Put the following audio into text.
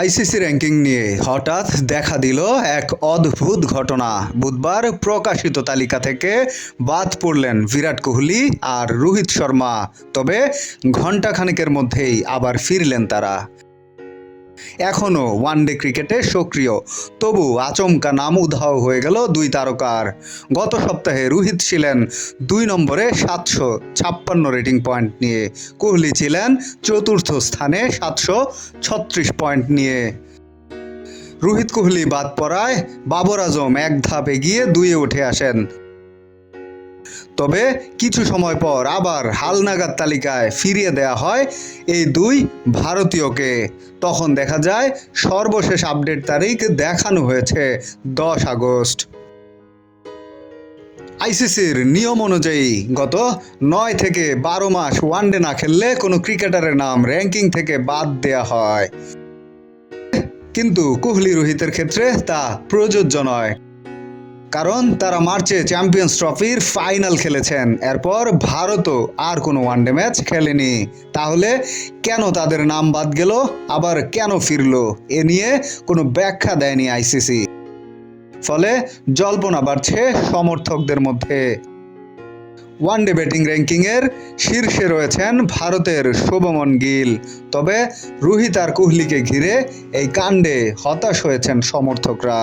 ICC ranking নিয়ে হঠাৎ দেখা দিল এক অদ্ভুত ঘটনা। বুধবার প্রকাশিত তালিকা থেকে বাদ পড়লেন বিরাট কোহলি আর রোহিত শর্মা। তবে ঘণ্টাখানেকের মধ্যেই আবার ফিরলেন তারা। এখনও ওয়ানডে ক্রিকেটে সক্রিয়, তবু আচমকা নাম উধাও হয়ে গেল দুই তারকার। গত সপ্তাহে রোহিত ছিলেন 2 নম্বরে 756 রেটিং পয়েন্ট নিয়ে, কোহলি ছিলেন চতুর্থ স্থানে 736 পয়েন্ট নিয়ে। রোহিত কোহলি বাদ পড়ায় বাবর আজম এক ধাপ এগিয়ে 2-এ উঠে আসেন। তবে কিছু সময় পর আবার হালনাগাদ তালিকায় ফিরিয়ে দেয়া হয় এই দুই ভারতীয়কে। তখন দেখা যায় সর্বশেষ আপডেট তারিখ দেখানো হয়েছে 10 আগস্ট। আইসিসির নিয়ম অনুযায়ী গত 9 থেকে 12 মাস ওয়ানডে না খেললে কোনো ক্রিকেটারের নাম র্যাঙ্কিং থেকে বাদ দেয়া হয়, কিন্তু কোহলি রোহিতের ক্ষেত্রে তা প্রযোজ্য নয়, কারণ তারা মার্চে চ্যাম্পিয়ন্স ট্রফির ফাইনাল খেলেছেন। এরপর ভারতও আর কোনো ওয়ানডে ম্যাচ খেলেনি। তাহলে কেন তাদের নাম বাদ গেল, আবার কেন ফিরলো, এ নিয়ে কোনো ব্যাখ্যা দেয়নি আইসিসি। ফলে জল্পনা বাড়ছে সমর্থকদের মধ্যে। ওয়ানডে ব্যাটিং র্যাঙ্কিংয়ের শীর্ষে রয়েছেন ভারতের শুভমন গিল। তবে রোহিত আর কোহলিকে ঘিরে এই কাণ্ডে হতাশ হয়েছেন সমর্থকরা।